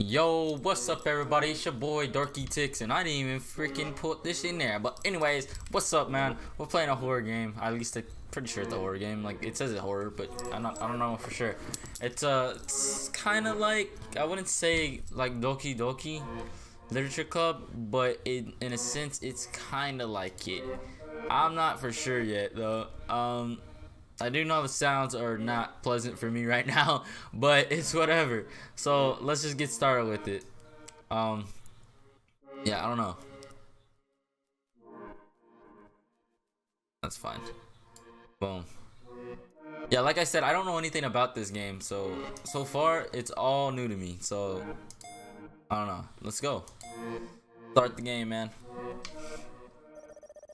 Yo, what's up everybody? It's your boy Dorky Tix, and I didn't even freaking put this in there. But anyways, what's up, man? We're playing a horror game. At least I'm pretty sure it's a horror game. Like it says it's horror, but I don't know for sure. It's kind of like, I wouldn't say like Doki Doki Literature Club, but in a sense it's kind of like it. I'm not for sure yet though. I do know the sounds are not pleasant for me right now, but it's whatever. So let's just get started with it. Yeah, I don't know. That's fine. Boom. Yeah, like I said, I don't know anything about this game, so far it's all new to me. So I don't know. Let's go. Start the game, man.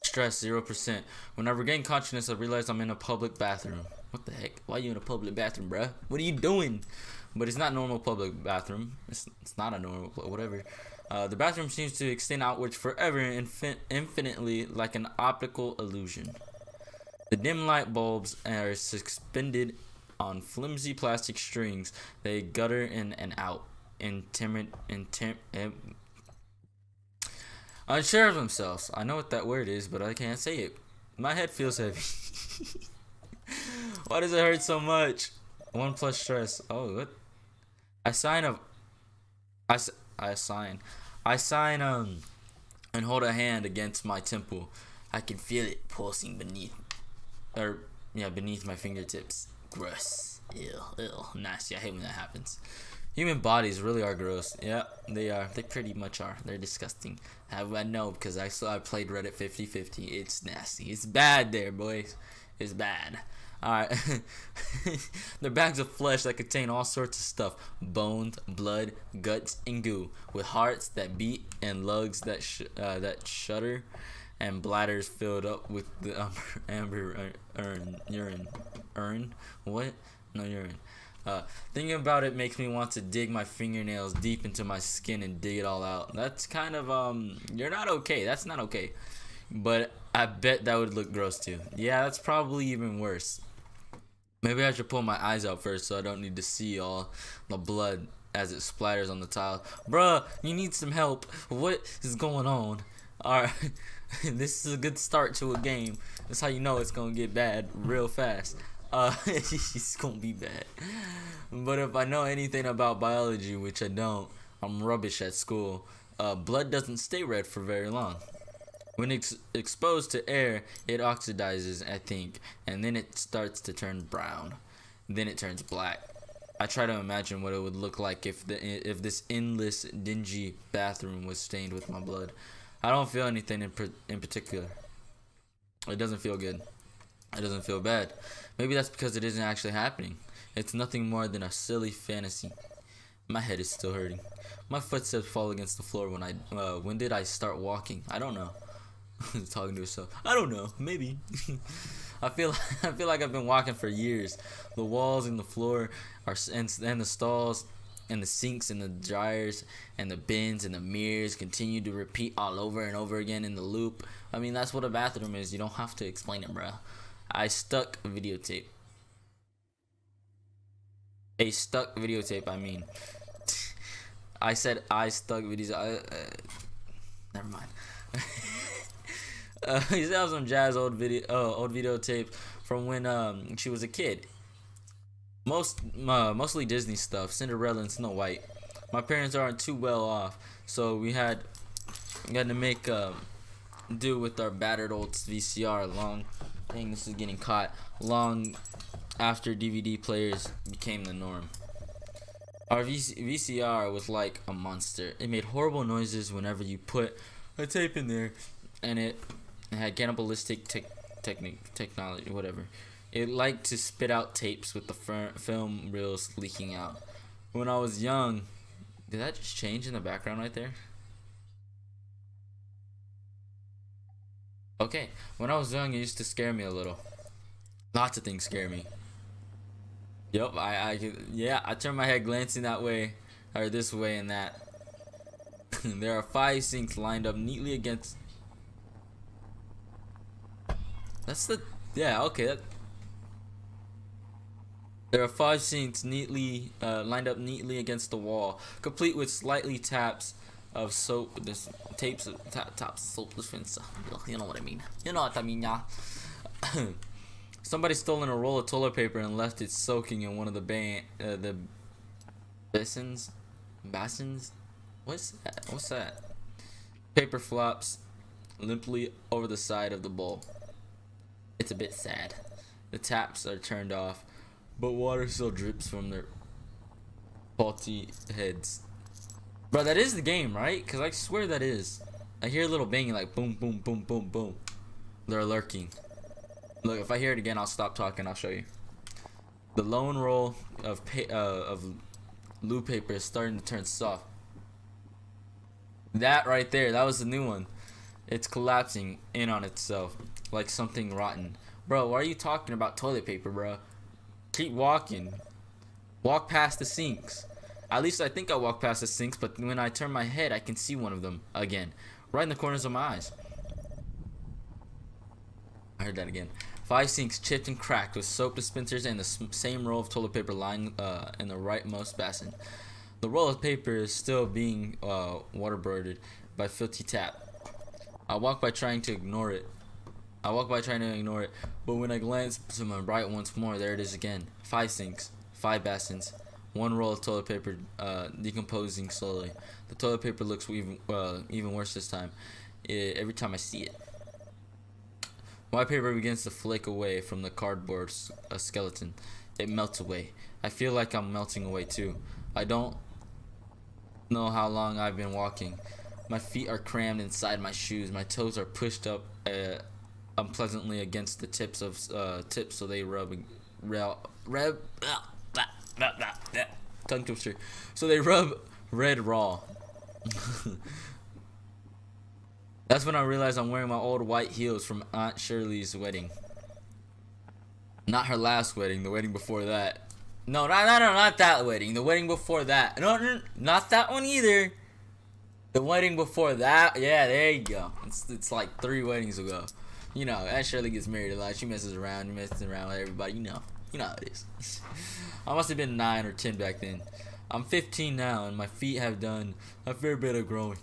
Stress 0%. When I regain consciousness, I realize I'm in a public bathroom. What the heck? Why are you in a public bathroom, bruh? What are you doing? But it's not normal public bathroom. It's not a normal, whatever. The bathroom seems to extend outwards forever, infinitely, like an optical illusion. The dim light bulbs are suspended on flimsy plastic strings. They gutter in and out. Unsure of themselves. I know what that word is, but I can't say it. My head feels heavy. Why does it hurt so much? 1 plus stress. Oh, what? I sign and hold a hand against my temple. I can feel it pulsing beneath my fingertips. Gross. Ew, nasty. I hate when that happens. Human bodies really are gross. Yeah, they are. They pretty much are. They're disgusting. I know because I played Reddit 50/50. It's nasty. It's bad there, boys. It's bad. Alright. They're bags of flesh that contain all sorts of stuff. Bones, blood, guts, and goo. With hearts that beat and lungs that shudder. And bladders filled up with the amber urine. What? No, urine. Thinking about it makes me want to dig my fingernails deep into my skin and dig it all out. That's kind of, you're not okay. That's not okay. But I bet that would look gross too. Yeah, that's probably even worse. Maybe I should pull my eyes out first so I don't need to see all the blood as it splatters on the tile. Bruh, you need some help. What is going on? Alright, this is a good start to a game. That's how you know it's gonna get bad real fast. It's gonna be bad. But if I know anything about biology, which I don't, I'm rubbish at school. Blood doesn't stay red for very long. When it's exposed to air, it oxidizes, I think, and then it starts to turn brown. Then it turns black. I try to imagine what it would look like if this endless, dingy bathroom was stained with my blood. I don't feel anything in particular. It doesn't feel good. It doesn't feel bad. Maybe that's because it isn't actually happening. It's nothing more than a silly fantasy. My head is still hurting. My footsteps fall against the floor when did I start walking? I don't know. Talking to herself. I don't know. Maybe. I feel like I've been walking for years. The walls and the floor and the stalls and the sinks and the dryers and the bins and the mirrors continue to repeat all over and over again in the loop. I mean, that's what a bathroom is. You don't have to explain it, bruh. I stuck videotape. A stuck videotape, I mean. I said I stuck videos. Never mind. He has some jazz old videotape from when she was a kid. Mostly Disney stuff, Cinderella and Snow White. My parents aren't too well off, so we had to make do with our battered old VCR dang, this is getting caught. Long after DVD players became the norm. Our VCR was like a monster. It made horrible noises whenever you put a tape in there, and it had cannibalistic technology, whatever. It liked to spit out tapes with the film reels leaking out. When I was young, did that just change in the background right there? Okay, when I was young, it used to scare me a little. Lots of things scare me. Yep, I turn my head glancing that way, or this way and that. There are 5 sinks lined up neatly against. That's the, yeah, okay. There are 5 sinks lined up neatly against the wall, complete with slightly taps of soap. This tapes taps soap dispenser. You know what I mean. You know what I mean, yeah. Somebody stolen a roll of toilet paper and left it soaking in one of the basins. Basins? What's that? What's that? Paper flops limply over the side of the bowl. It's a bit sad. The taps are turned off, but water still drips from their faulty heads. Bro, that is the game, right? Because I swear that is. I hear a little banging like boom, boom, boom, boom, boom. They're lurking. Look, if I hear it again, I'll stop talking. I'll show you. The lone roll of loo paper is starting to turn soft. That right there, that was the new one. It's collapsing in on itself like something rotten. Bro, why are you talking about toilet paper, bro? Keep walking. Walk past the sinks. At least I think I walk past the sinks, but when I turn my head, I can see one of them again. Right in the corners of my eyes. I heard that again. 5 sinks chipped and cracked with soap dispensers and the same roll of toilet paper lying in the rightmost basin. The roll of paper is still being waterboarded by filthy tap. I walk by trying to ignore it. But when I glance to my right once more, there it is again. 5 sinks, 5 basins, 1 roll of toilet paper decomposing slowly. The toilet paper looks even worse this time. Every time I see it. White paper begins to flake away from the cardboard skeleton. It melts away. I feel like I'm melting away too. I don't know how long I've been walking. My feet are crammed inside my shoes. My toes are pushed up unpleasantly against the tips, so they tongue twister. So they rub red raw. That's when I realized I'm wearing my old white heels from Aunt Shirley's wedding. Not her last wedding, the wedding before that. No, not that wedding. The wedding before that. No, not that one either. The wedding before that. Yeah, there you go. It's like 3 weddings ago. You know, Aunt Shirley gets married a lot. She messes around. With everybody. You know how it is. I must have been 9 or 10 back then. I'm 15 now, and my feet have done a fair bit of growing.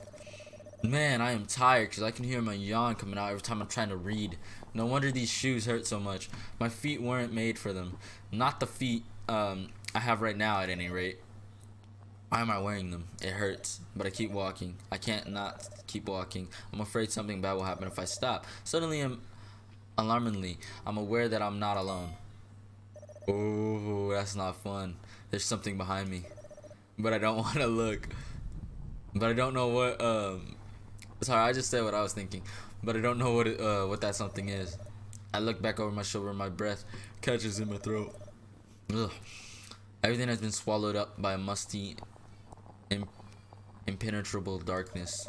Man, I am tired because I can hear my yawn coming out every time I'm trying to read. No wonder these shoes hurt so much. My feet weren't made for them. Not the feet I have right now at any rate. Why am I wearing them? It hurts, but I keep walking. I can't not keep walking. I'm afraid something bad will happen if I stop. Suddenly, alarmingly, I'm aware that I'm not alone. Oh, that's not fun. There's something behind me, but I don't want to look. But I don't know what sorry, I just said what I was thinking, but I don't know what that something is. I look back over my shoulder and my breath catches in my throat. Ugh. Everything has been swallowed up by a musty, impenetrable darkness.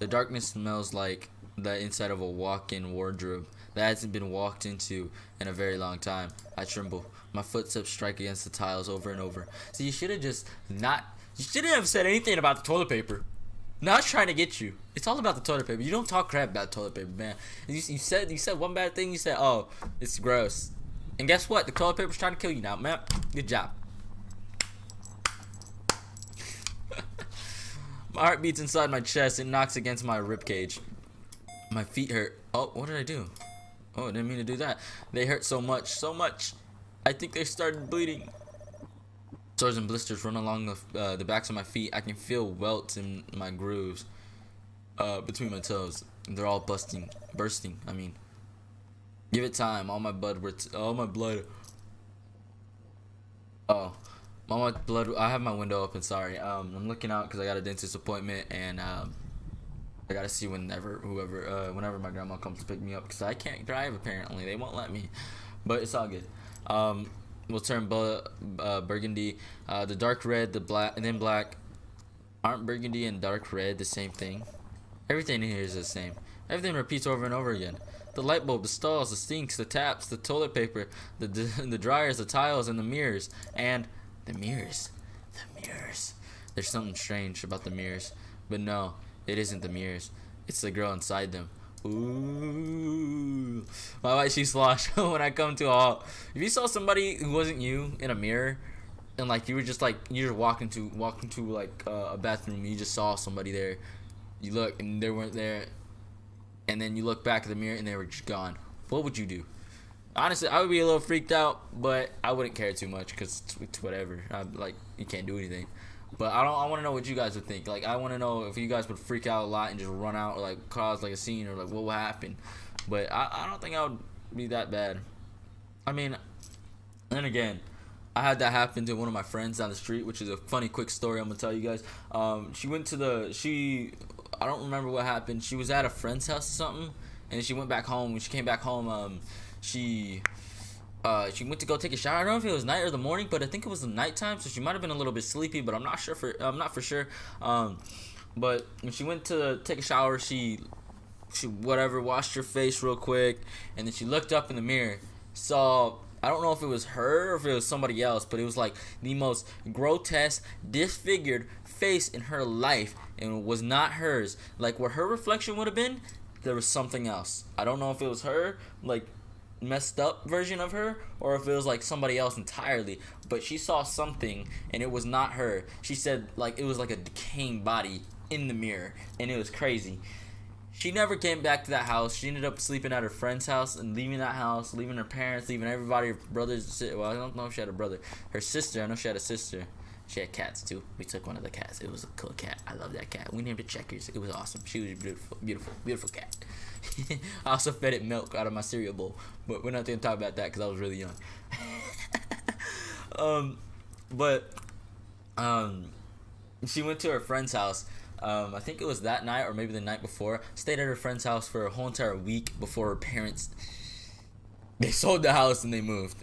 The darkness smells like the inside of a walk-in wardrobe that hasn't been walked into in a very long time. I tremble. My footsteps strike against the tiles over and over. So you should have just not... You shouldn't have said anything about the toilet paper. Now it's trying to get you. It's all about the toilet paper. You don't talk crap about toilet paper, man. You said one bad thing. You said, oh, it's gross. And guess what? The toilet paper's trying to kill you now, man. Good job. My heart beats inside my chest. It knocks against my ribcage. My feet hurt. Oh, what did I do? Oh, I didn't mean to do that. They hurt so much. I think they started bleeding. Sores and blisters run along the backs of my feet. I can feel welts in my grooves between my toes. They're all bursting. I mean, give it time. All my blood. I have my window open. Sorry. I'm looking out because I got a dentist appointment and I gotta see whenever my grandma comes to pick me up because I can't drive apparently. They won't let me, but it's all good. We'll turn burgundy, the dark red, the black, and then black. Aren't burgundy and dark red the same thing? Everything in here is the same. Everything repeats over and over again. The light bulb, the stalls, the sinks, the taps, the toilet paper, the dryers, the tiles, and the mirrors. And the mirrors. There's something strange about the mirrors. But no, it isn't the mirrors. It's the girl inside them. Ooh. My white sheep slosh. When I come to a halt. If you saw somebody who wasn't you in a mirror, and like you were just like you're walking to like a bathroom, and you just saw somebody there, you look and they weren't there, and then you look back at the mirror and they were just gone. What would you do? Honestly, I would be a little freaked out, but I wouldn't care too much because it's whatever. I'm like, you can't do anything. But I want to know what you guys would think. Like, I want to know if you guys would freak out a lot and just run out or like cause like a scene or like what would happen. But I don't think I would be that bad. I mean, then again, I had that happen to one of my friends down the street, which is a funny quick story I'm gonna tell you guys. She went to I don't remember what happened. She was at a friend's house or something, and she went back home. When she came back home, she went to go take a shower. I don't know if it was night or the morning, but I think it was the nighttime, so she might have been a little bit sleepy, but I'm not for sure. But when she went to take a shower, she washed her face real quick, and then she looked up in the mirror, saw, I don't know if it was her or if it was somebody else, but it was like the most grotesque, disfigured face in her life, and it was not hers. Like where her reflection would have been, there was something else. I don't know if it was her, like messed up version of her, or if it was like somebody else entirely, but she saw something and it was not her. She said like it was like a decaying body in the mirror, and it was crazy. She never came back to that house. She ended up sleeping at her friend's house and leaving that house, leaving her parents, leaving everybody, her brothers. Well, I don't know if she had a brother. Her sister, I know she had a sister. She had cats too. We took one of the cats. It was a cool cat. I love that cat. We named it Checkers. It was awesome. She was a beautiful, beautiful, beautiful cat. I also fed it milk out of my cereal bowl, but we're not going to talk about that because I was really young. She went to her friend's house. I think it was that night or maybe the night before. Stayed at her friend's house for a whole entire week before her parents, they sold the house and they moved.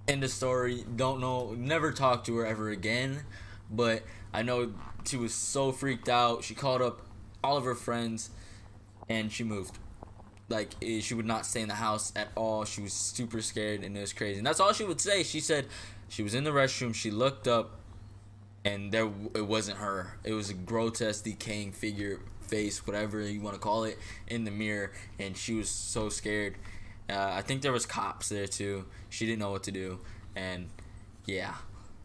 End of story. Don't know. Never talked to her ever again. But I know she was so freaked out. She called up all of her friends and she moved. Like, she would not stay in the house at all. She was super scared and it was crazy. And that's all she would say. She said she was in the restroom. She looked up and it wasn't her. It was a grotesque, decaying figure, face, whatever you want to call it, in the mirror. And she was so scared. I think there was cops there too. She didn't know what to do, and yeah,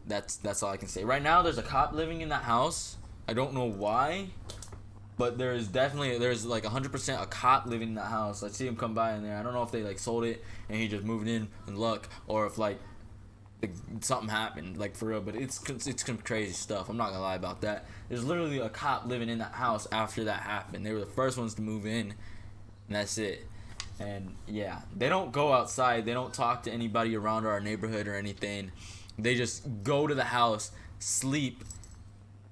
that's all I can say. Right now, there's a cop living in that house. I don't know why, but there's like 100% a cop living in that house. I see him come by in there. I don't know if they like sold it and he just moved in and luck, or if like something happened, like for real. But it's some crazy stuff. I'm not gonna lie about that. There's literally a cop living in that house after that happened. They were the first ones to move in, and that's it. And yeah, they don't go outside. They don't talk to anybody around our neighborhood or anything. They just go to the house, sleep,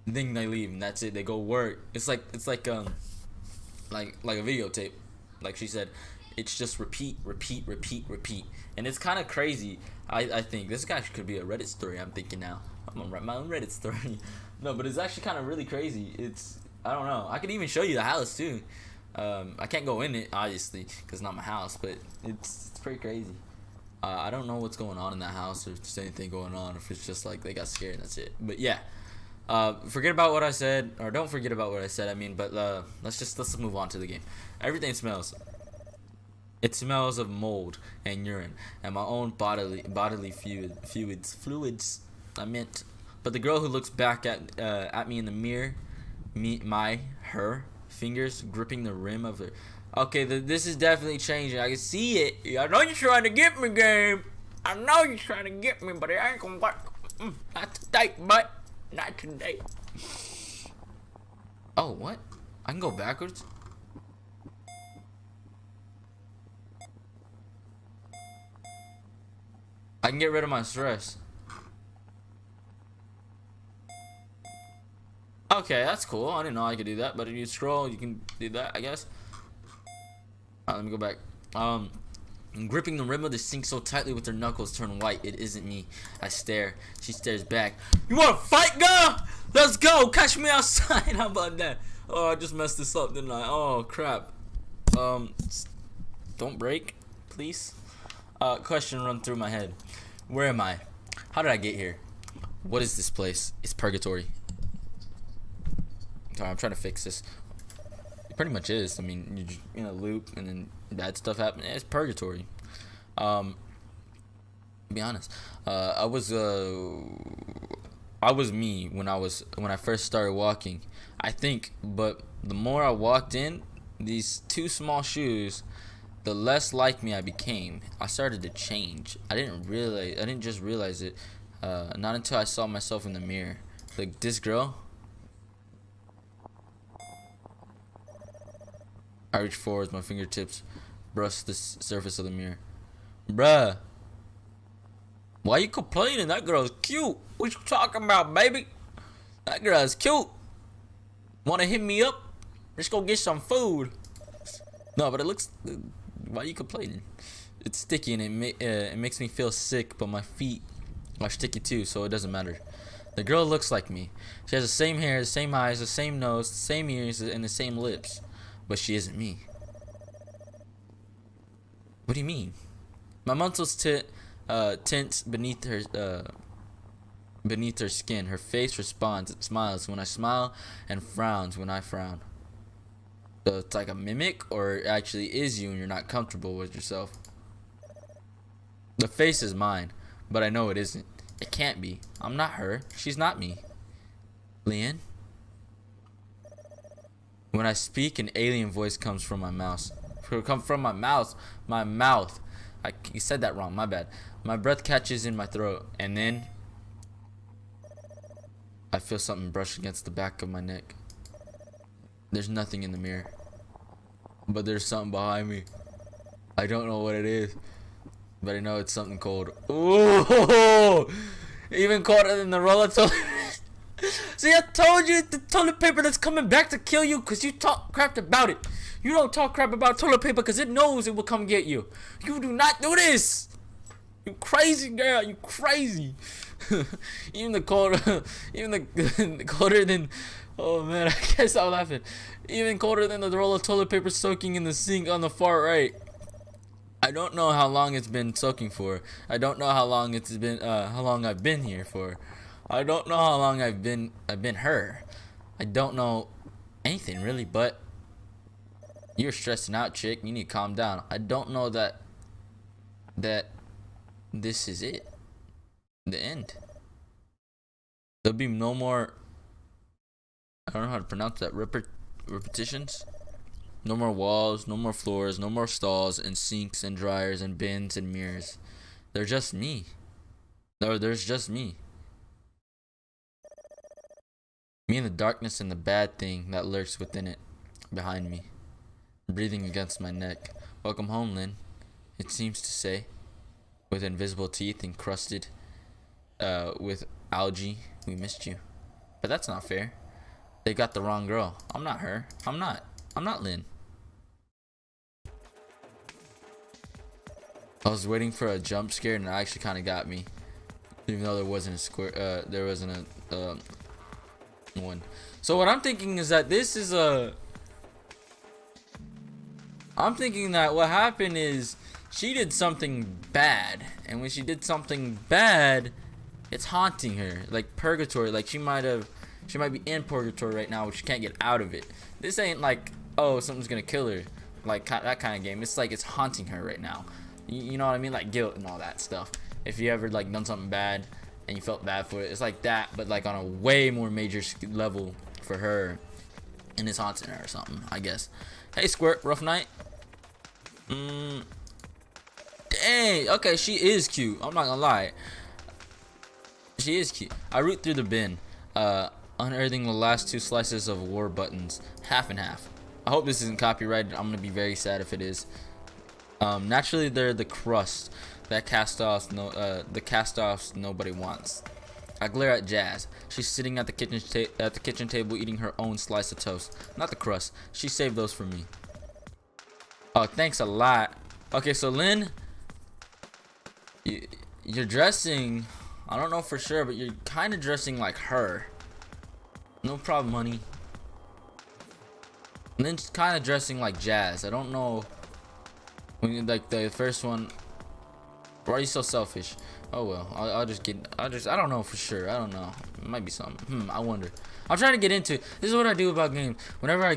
then they leave, and that's it. They go work. It's like a videotape. Like she said, it's just repeat, and it's kind of crazy. I think this guy could be a Reddit story. I'm thinking now. I'm gonna write my own Reddit story. No, but it's actually kind of really crazy. I don't know. I could even show you the house too. I can't go in it, obviously, because it's not my house, but it's pretty crazy. I don't know what's going on in that house, or if there's anything going on, if it's just like they got scared and that's it. But yeah, forget about what I said, or don't forget about what I said, I mean, but let's move on to the game. Everything smells. It smells of mold and urine and my own bodily fluids, I meant. But the girl who looks back at me in the mirror, her fingers gripping the rim of her. Okay, this is definitely changing. I can see it. I know you're trying to get me, game. I know you're trying to get me, but it ain't gonna work. Not today, but not today. Oh, what? I can go backwards? I can get rid of my stress. Okay, that's cool. I didn't know I could do that, but if you scroll, you can do that, I guess. Let me go back. Gripping the rim of the sink so tightly with her knuckles turn white. It isn't me. I stare. She stares back. You want to fight, girl? Let's go. Catch me outside. How about that? Oh, I just messed this up, didn't I? Oh, crap. Don't break, please. Question run through my head. Where am I? How did I get here? What is this place? It's purgatory. Sorry, I'm trying to fix this. pretty much is. I mean, you're just in a loop, and then bad stuff happens. It's purgatory. To be honest, I was me when I first started walking, I think. But the more I walked in these two small shoes, the less like me I became. I started to change. I didn't just realize it, not until I saw myself in the mirror. Like this girl. I reach forward, my fingertips brush the surface of the mirror. Bruh, why you complaining? That girl's cute. What you talking about, baby? That girl's cute. Wanna hit me up? Let's go get some food. No, but it looks. Why are you complaining? It's sticky and it makes me feel sick, but my feet are sticky too, so it doesn't matter. The girl looks like me. She has the same hair, the same eyes, the same nose, the same ears, and the same lips. But she isn't me. What do you mean? My muscles tense beneath her skin. Her face responds. It smiles when I smile and frowns when I frown. So it's like a mimic, or it actually is you and you're not comfortable with yourself. The face is mine, but I know it isn't. It can't be. I'm not her. She's not me. Lynne? When I speak, an alien voice comes from my mouth. My mouth. You said that wrong. My bad. My breath catches in my throat, and then I feel something brush against the back of my neck. There's nothing in the mirror, but there's something behind me. I don't know what it is, but I know it's something cold. Ooh, even colder than the roll of toilet. See, I told you, the toilet paper that's coming back to kill you because you talk crap about it. You don't talk crap about toilet paper because it knows it will come get you. You do not do this. You crazy girl, you crazy. Even the colder than, oh man, I can't stop laughing. Even colder than the roll of toilet paper soaking in the sink on the far right. I don't know how long it's been soaking for. I don't know how long it's been, how long I've been here for. I don't know how long I've been her. I don't know anything really, but you're stressing out, chick. You need to calm down. I don't know that this is it. The end. There'll be no more, I don't know how to pronounce that, repetitions. No more walls, no more floors, no more stalls and sinks and dryers and bins and mirrors. They're just me. There's just me. Me and the darkness and the bad thing that lurks within it, behind me, breathing against my neck. Welcome home, Lynne, it seems to say, with invisible teeth encrusted with algae. We missed you. But that's not fair. They got the wrong girl. I'm not her. I'm not Lynne. I was waiting for a jump scare and it actually kind of got me. Even though there wasn't a square, there wasn't a one. So what I'm thinking is that this is I'm thinking that what happened is she did something bad, and when she did something bad, it's haunting her, like purgatory. Like she might be in purgatory right now, but she can't get out of it. This ain't like, oh, something's gonna kill her, like that kind of game. It's like it's haunting her right now. You know what I mean? Like guilt and all that stuff. If you ever like done something bad and you felt bad for it, it's like that, but like on a way more major level for her, and it's haunting her or something, I guess. Hey, Squirt, rough night. Dang. Okay, she is cute. I'm not gonna lie. She is cute. I root through the bin, unearthing the last two slices of war buttons, half and half. I hope this isn't copyrighted. I'm gonna be very sad if it is. Naturally, they're the crust that the cast-offs nobody wants. I glare at Jazz. She's sitting at the kitchen table eating her own slice of toast. Not the crust. She saved those for me. Oh, thanks a lot. Okay, so Lynne, you're dressing, I don't know for sure, but you're kind of dressing like her. No problem, honey. Lynne's kind of dressing like Jazz. I don't know. When like the first one, Why are you so selfish? Oh well, I'll just get. I don't know for sure. I don't know. It might be something. I wonder. I'm trying to get into. This is what I do about games. Whenever I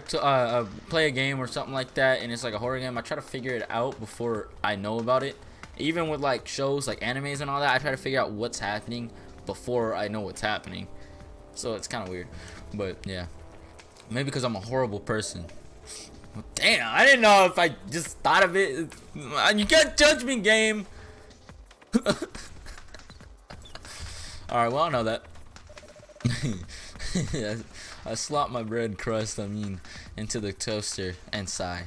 play a game or something like that, and it's like a horror game, I try to figure it out before I know about it. Even with like shows, like animes and all that, I try to figure out what's happening before I know what's happening. So it's kind of weird, but yeah, maybe because I'm a horrible person. Damn, I didn't know if I just thought of it. You can't judge me, game. Alright, well, I know that. I slop my bread crust, into the toaster and sigh.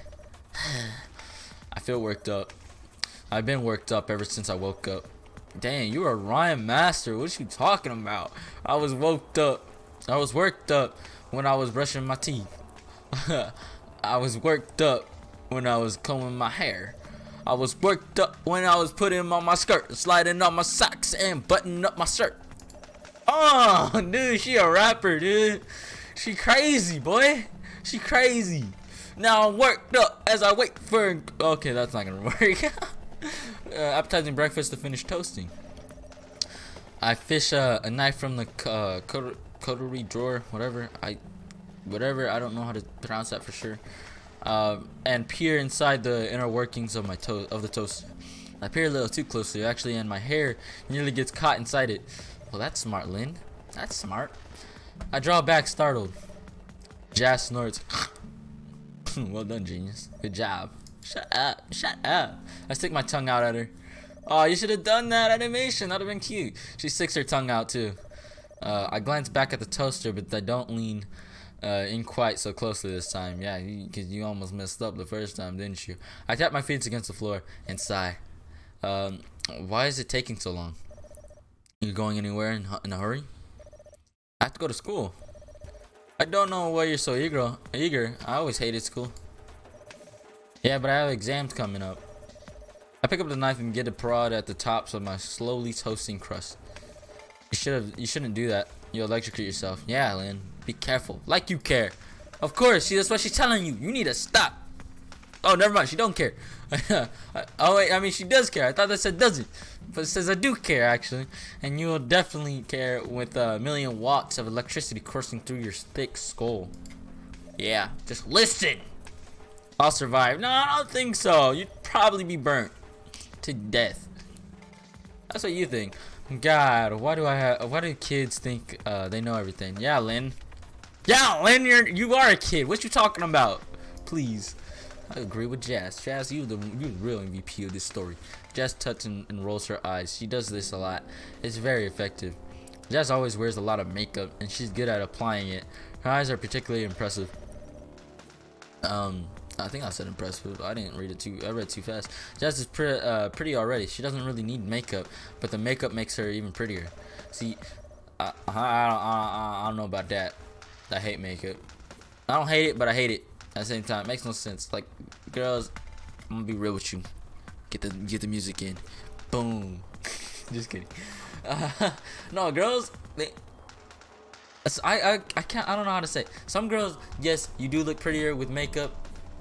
I feel worked up. I've been worked up ever since I woke up. Dang, you are a rhyme master. What you talking about? I was worked up when I was brushing my teeth. I was worked up when I was combing my hair. I was worked up when I was putting on my skirt, sliding on my socks, and buttoning up my shirt. Oh, dude, she a rapper, dude. She crazy, boy. She crazy. Now I'm worked up as I wait for... Okay, that's not gonna work. Appetizing breakfast to finish toasting. I fish a knife from the cutlery drawer, whatever. I don't know how to pronounce that for sure. And peer inside the inner workings of the toaster. I peer a little too closely, actually, and my hair nearly gets caught inside it. Well, that's smart, Lynne. That's smart. I draw back, startled. Jazz snorts. Well done, genius. Good job. Shut up. Shut up. I stick my tongue out at her. Oh, you should have done that animation. That would have been cute. She sticks her tongue out, too. I glance back at the toaster, but I don't lean in quite so closely this time. Yeah, because you almost messed up the first time, didn't you? I tap my feet against the floor and sigh. Why is it taking so long? You going anywhere in a hurry? I have to go to school. I don't know why you're so eager. I always hated school. Yeah, but I have exams coming up. I pick up the knife and get a prod at the tops of my slowly toasting crust. You shouldn't do that. You'll electrocute yourself. Yeah, Lynne. Be careful. Like you care. Of course, see, that's what she's telling you. You need to stop. Oh, never mind. She don't care. Oh, wait. I mean, she does care. I thought that said doesn't. But it says I do care, actually. And you will definitely care with a million watts of electricity coursing through your thick skull. Yeah. Just listen. I'll survive. No, I don't think so. You'd probably be burnt to death. That's what you think. God, why do kids think they know everything? Yeah, Lynne. Yeah, Lynne, you are a kid. What you talking about? Please. I agree with Jazz. Jazz, you the real MVP of this story. Jazz tucks and rolls her eyes. She does this a lot. It's very effective. Jazz always wears a lot of makeup, and she's good at applying it. Her eyes are particularly impressive. I think I said impressive. I didn't read it too. I read too fast. Jazz is pretty already. She doesn't really need makeup, but the makeup makes her even prettier. See, I don't know about that. I hate makeup. I don't hate it, but I hate it at the same time. It makes no sense. Like, girls, I'm gonna be real with you. Get the music in. Boom. Just kidding. No, girls. I can't. I don't know how to say. Some girls, yes, you do look prettier with makeup.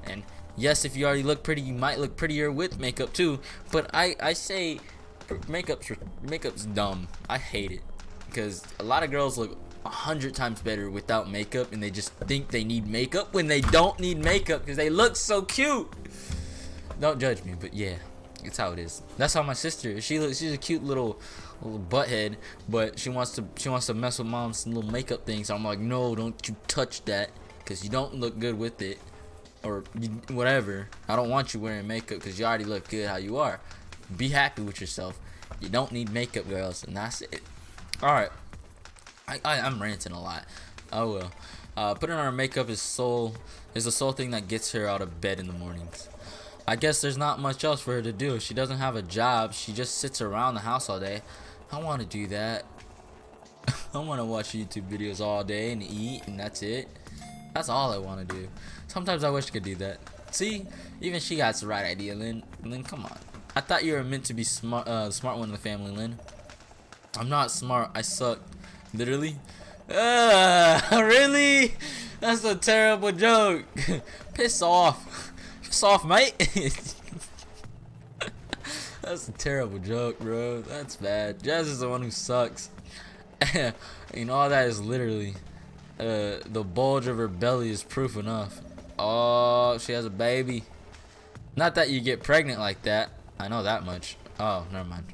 And yes, if you already look pretty, you might look prettier with makeup too. But I say makeup's dumb. I hate it because a lot of girls look 100 times better without makeup, and they just think they need makeup when they don't need makeup because they look so cute. Don't judge me, but yeah, it's how it is. That's how my sister is. She's a cute little butthead, but she wants to mess with mom's little makeup thing. So I'm like, no, don't you touch that because you don't look good with it. Or whatever. I don't want you wearing makeup because you already look good how you are. Be happy with yourself. You don't need makeup, girls, and that's it. Alright. I'm ranting a lot. Oh well. Putting on her makeup is the sole thing that gets her out of bed in the mornings. I guess there's not much else for her to do. She doesn't have a job. She just sits around the house all day. I want to do that. I want to watch YouTube videos all day and eat, and that's it. That's all I want to do. Sometimes I wish I could do that. See, even she got the right idea, Lynne. Lynne, come on. I thought you were meant to be smart, smart one in the family, Lynne. I'm not smart. I suck. Literally. Really? That's a terrible joke. Piss off. Piss off, mate. That's a terrible joke, bro. That's bad. Jazz is the one who sucks. You know, all that is literally the bulge of her belly is proof enough. Oh, she has a baby. Not that you get pregnant like that. I know that much. Oh, never mind.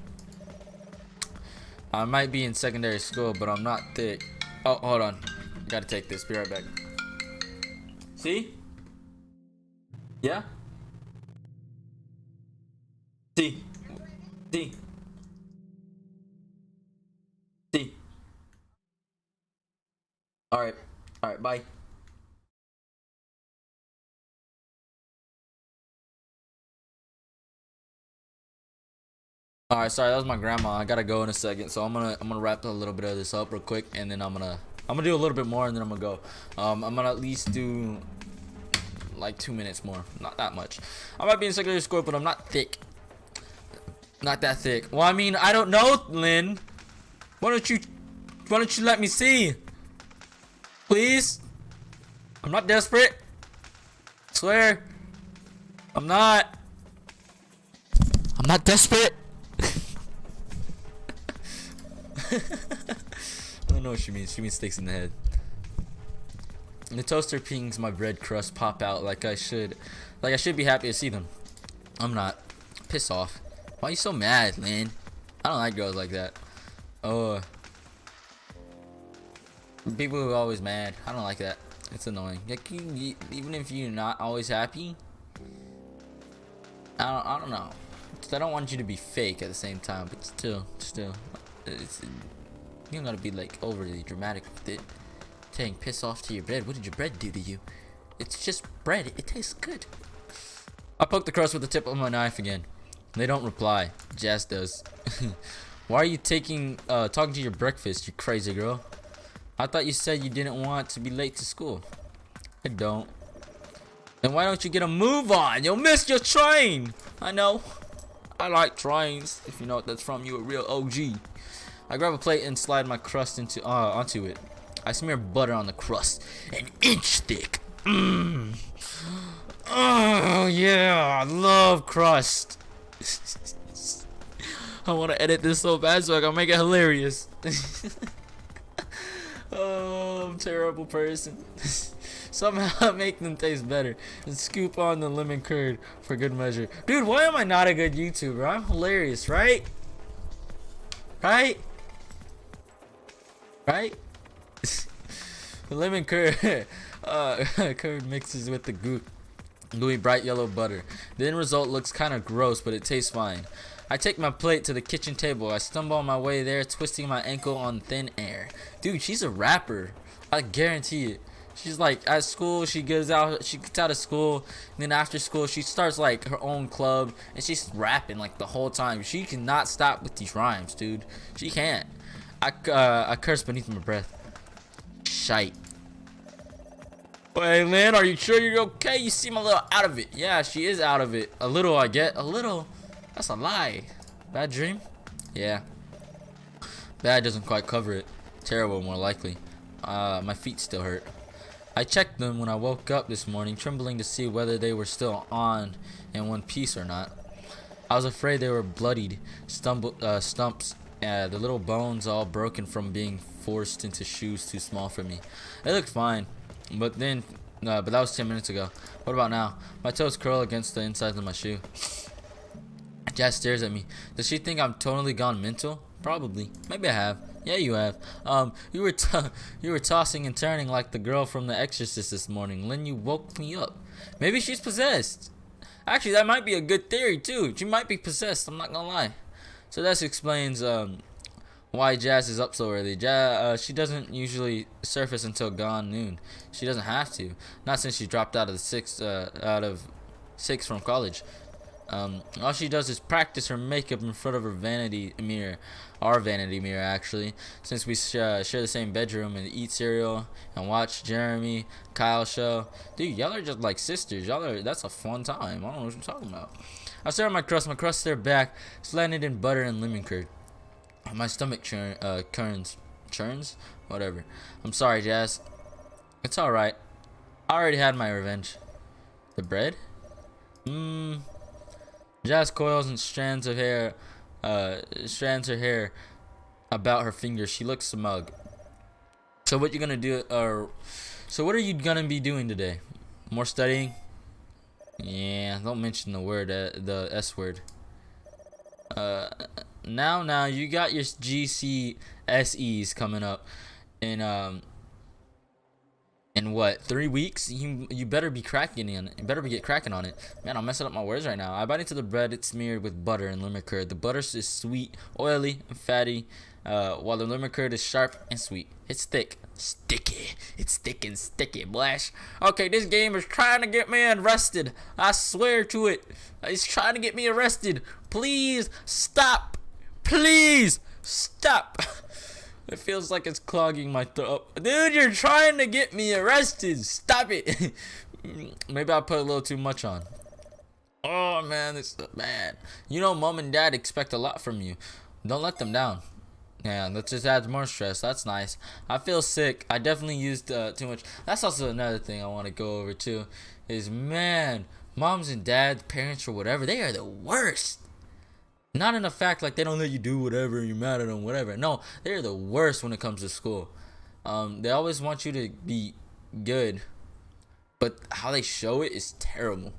I might be in secondary school, but I'm not thick. Oh, hold on. Gotta take this. Be right back. See? Yeah? See? See? See? Alright. Alright, bye. Alright, sorry, that was my grandma. I gotta go in a second, so I'm gonna wrap a little bit of this up real quick, and then I'm gonna do a little bit more, and then I'm gonna go. I'm gonna at least do like 2 minutes more, not that much. I might be in secondary school, but I'm not thick, not that thick. Well, I mean, I don't know, Lynn. Why don't you let me see, please? I'm not desperate. I swear, I'm not desperate. I don't know what she means. She means sticks in the head. The toaster pings my bread crust pop out like I should be happy to see them. I'm not. Piss off. Why are you so mad, Lynn? I don't like girls like that. Oh. People who are always mad. I don't like that. It's annoying. Like, even if you're not always happy, I don't know. I don't want you to be fake at the same time, but still, you don't gotta be like overly dramatic with it. Saying piss off to your bread. What did your bread do to you? It's just bread. It tastes good. I poke the crust with the tip of my knife again. They don't reply. Jazz does. Why are you talking to your breakfast, you crazy girl? I thought you said you didn't want to be late to school. I don't. Then why don't you get a move on? You'll miss your train. I know. I like trains. If you know what that's from, you a real OG. I grab a plate and slide my crust onto it. I smear butter on the crust, an inch thick. Mmm. Oh yeah, I love crust. I want to edit this so bad so I can make it hilarious. Oh, I'm a terrible person. Somehow make them taste better and scoop on the lemon curd for good measure. Dude, why am I not a good YouTuber? I'm hilarious, right? Right? The lemon curd curd mixes with the gooey bright yellow butter. The end result looks kind of gross, but it tastes fine. I take my plate to the kitchen table. I stumble on my way there, twisting my ankle on thin air. Dude, she's a rapper. I guarantee it. She's like at school, she gets out of school, and then after school she starts like her own club, and she's rapping like the whole time. She cannot stop with these rhymes, dude. She can't. I curse beneath my breath. Shite. Hey, Lynn, are you sure you're okay? You seem a little out of it. Yeah, she is out of it. A little, I get. A little. That's a lie. Bad dream? Yeah. Bad doesn't quite cover it. Terrible, more likely. My feet still hurt. I checked them when I woke up this morning, trembling to see whether they were still on in one piece or not. I was afraid they were bloodied stumps, the little bones all broken from being forced into shoes too small for me. They looked fine, but that was 10 minutes ago. What about now? My toes curl against the insides of my shoe. Jazz stares at me. Does she think I'm totally gone mental? Probably. Maybe I have. Yeah, you have. You were tossing and turning like the girl from The Exorcist this morning. Lynn, you woke me up. Maybe she's possessed. Actually, that might be a good theory too. She might be possessed. I'm not gonna lie. So that explains why Jazz is up so early. She doesn't usually surface until gone noon. She doesn't have to. Not since she dropped out of six from college. All she does is practice her makeup in front of her vanity mirror. Our vanity mirror, actually, since we share the same bedroom and eat cereal and watch Jeremy, Kyle show. Dude, y'all are just like sisters. That's a fun time. I don't know what you're talking about. I stare at my crust stare back, slanted in butter and lemon curd. My stomach churns. Whatever. I'm sorry, Jazz. It's alright. I already had my revenge. The bread? Jazz coils and strands her hair about her fingers. She looks smug. So what you gonna do? So what are you gonna be doing today? More studying? Yeah, don't mention the word, the S word. Now you got your GCSEs coming up in what, 3 weeks? You better be cracking in. You better be get cracking on it. Man, I'm messing up my words right now. I bite into the bread. It's smeared with butter and lemon curd. The butter is sweet, oily, and fatty, while the lemon curd is sharp and sweet. It's thick, sticky. It's thick and sticky, Blash. Okay, this game is trying to get me arrested. I swear to it. It's trying to get me arrested. Please stop. Please stop. It feels like it's clogging my throat. Dude, you're trying to get me arrested. Stop it. Maybe I put a little too much on. Oh, man, this is bad. You know, mom and dad expect a lot from you. Don't let them down. Yeah, that just adds more stress. That's nice. I feel sick. I definitely used too much. That's also another thing I want to go over, too. Is, man, moms and dads, parents or whatever, they are the worst. Not in the fact like they don't let you do whatever and you're mad at them, whatever. No, they're the worst when it comes to school. They always want you to be good, but how they show it is terrible.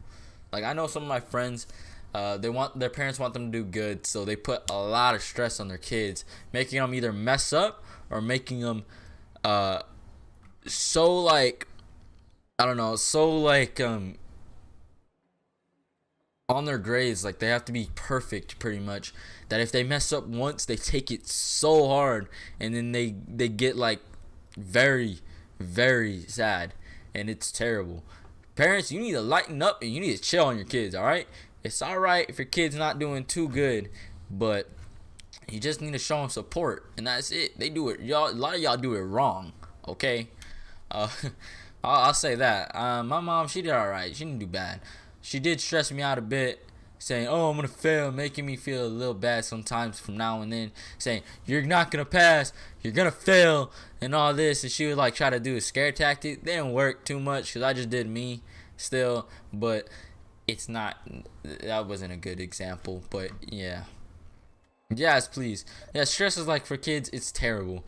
Like I know some of my friends, their parents want them to do good, so they put a lot of stress on their kids, making them either mess up or making them so like I don't know, so like on their grades, like they have to be perfect pretty much, that if they mess up once they take it so hard and then they get like very very sad, and it's terrible. Parents, you need to lighten up and you need to chill on your kids. All right, it's all right if your kid's not doing too good, but you just need to show them support, and that's it. They do it, y'all, a lot of y'all do it wrong. Okay, I'll say that. My mom, she did all right. She didn't do bad. She did stress me out a bit, saying, oh, I'm going to fail, making me feel a little bad sometimes from now and then, saying, you're not going to pass, you're going to fail, and all this. And she would like try to do a scare tactic. They didn't work too much because I just did me still, but it's not, that wasn't a good example, but yeah. Yes, please. Yeah, stress is like for kids, it's terrible.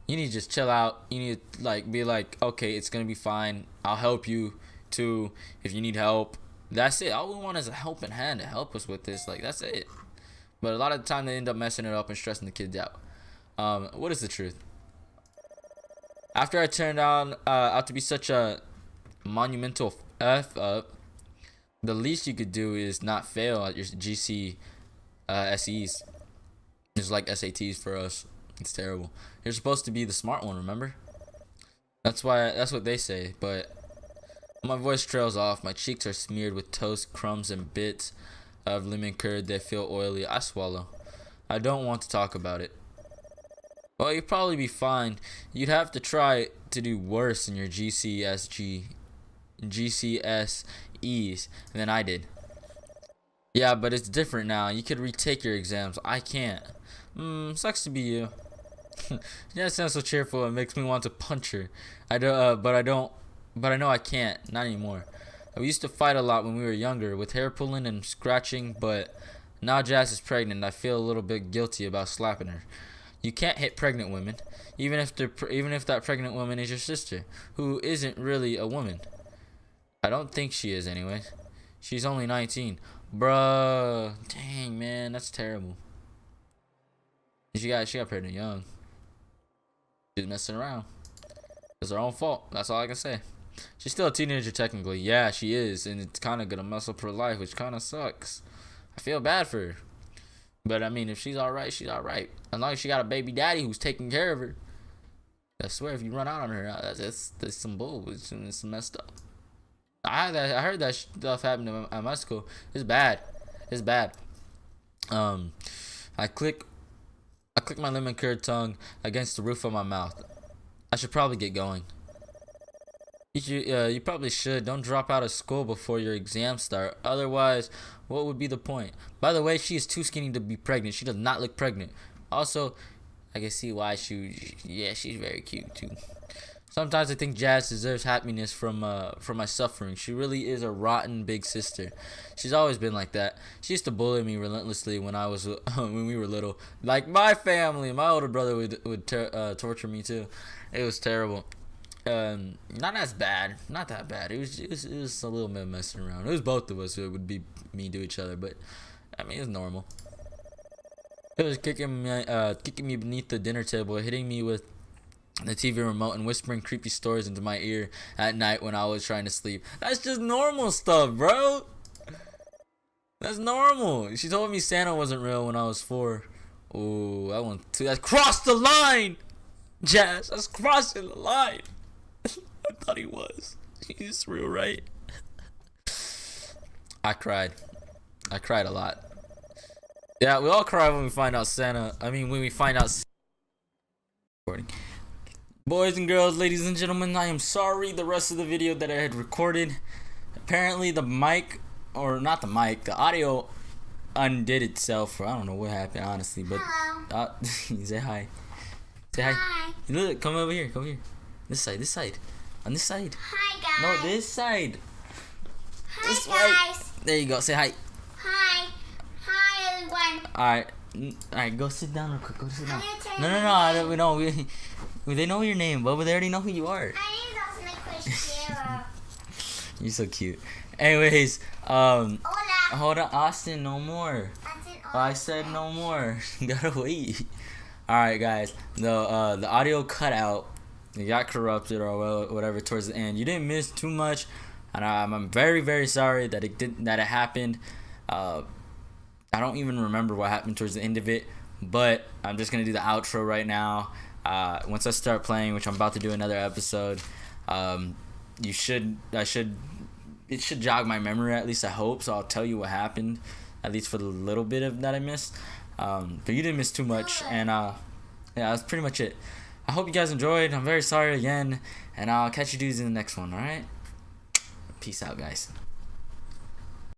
You need to just chill out. You need to like be like, okay, it's going to be fine. I'll help you too if you need help. That's it. All we want is a helping hand to help us with this. Like, that's it. But a lot of the time, they end up messing it up and stressing the kids out. What is the truth? After I turned out to be such a monumental F up, the least you could do is not fail at your GC SEs. It's like SATs for us. It's terrible. You're supposed to be the smart one, remember? That's what they say, but my voice trails off. My cheeks are smeared with toast, crumbs, and bits of lemon curd that feel oily. I swallow. I don't want to talk about it. Well, you'd probably be fine. You'd have to try to do worse in your GCSEs than I did. Yeah, but it's different now. You could retake your exams. I can't. Sucks to be you. Yeah, it sounds so cheerful. It makes me want to punch her. But I know I can't. Not anymore. We used to fight a lot when we were younger, with hair pulling and scratching, but now Jazz is pregnant. I feel a little bit guilty about slapping her. You can't hit pregnant women, even if that pregnant woman is your sister, who isn't really a woman. I don't think she is anyway. She's only 19. Bruh. Dang, man. That's terrible. She got pregnant young. She's messing around. It's her own fault. That's all I can say. She's still a teenager technically. Yeah, she is. And it's kind of going to mess up her life, which kind of sucks. I feel bad for her. But, I mean, if she's alright, she's alright. As long as she got a baby daddy who's taking care of her. I swear, if you run out on her, that's some bull. It's messed up. I heard that stuff happened at my school. It's bad. It's bad. I click my lemon curd tongue against the roof of my mouth. I should probably get going. You probably should. Don't drop out of school before your exams start. Otherwise, what would be the point? By the way, she is too skinny to be pregnant. She does not look pregnant. Also, I can see why she's very cute too. Sometimes I think Jazz deserves happiness from my suffering. She really is a rotten big sister. She's always been like that. She used to bully me relentlessly when I was when we were little. Like my family, my older brother would torture me too. It was terrible. Not as bad, not that bad. It was a little bit messing around. It was both of us who would be mean to each other, but I mean it was normal. It was kicking me beneath the dinner table, hitting me with the TV remote and whispering creepy stories into my ear at night when I was trying to sleep. That's just normal stuff, bro. That's normal. She told me Santa wasn't real when I was 4. Ooh, that's crossed the line, Jazz. That's crossing the line. I thought he was. He's real, right? I cried. I cried a lot. Yeah, we all cry when we find out Santa. I mean, when we find out. Boys and girls, ladies and gentlemen, I am sorry the rest of the video that I had recorded. Apparently the mic, or not the mic, the audio undid itself. Or I don't know what happened, honestly, but say hi. Say hi. Hi. Look, come over here, come here. This side. On this side. Hi guys. No, this side. Hi this guys. Way. There you go, say hi. Hi. Hi everyone. Alright, go sit down real quick. Go sit down. No, they know your name, but they already know who you are. I need to make my You're so cute. Anyways, Hola. hold on, Austin, no more. I said no more. Gotta wait. Alright, guys, the audio cut out. It got corrupted or whatever towards the end. You didn't miss too much, and I'm very, very sorry that it happened. I don't even remember what happened towards the end of it, but I'm just gonna do the outro right now. Once I start playing, which I'm about to do another episode, it should jog my memory, at least I hope. So I'll tell you what happened, at least for the little bit of that I missed. But you didn't miss too much, and yeah, that's pretty much it. I hope you guys enjoyed. I'm very sorry again, and I'll catch you dudes in the next one. All right, peace out, guys.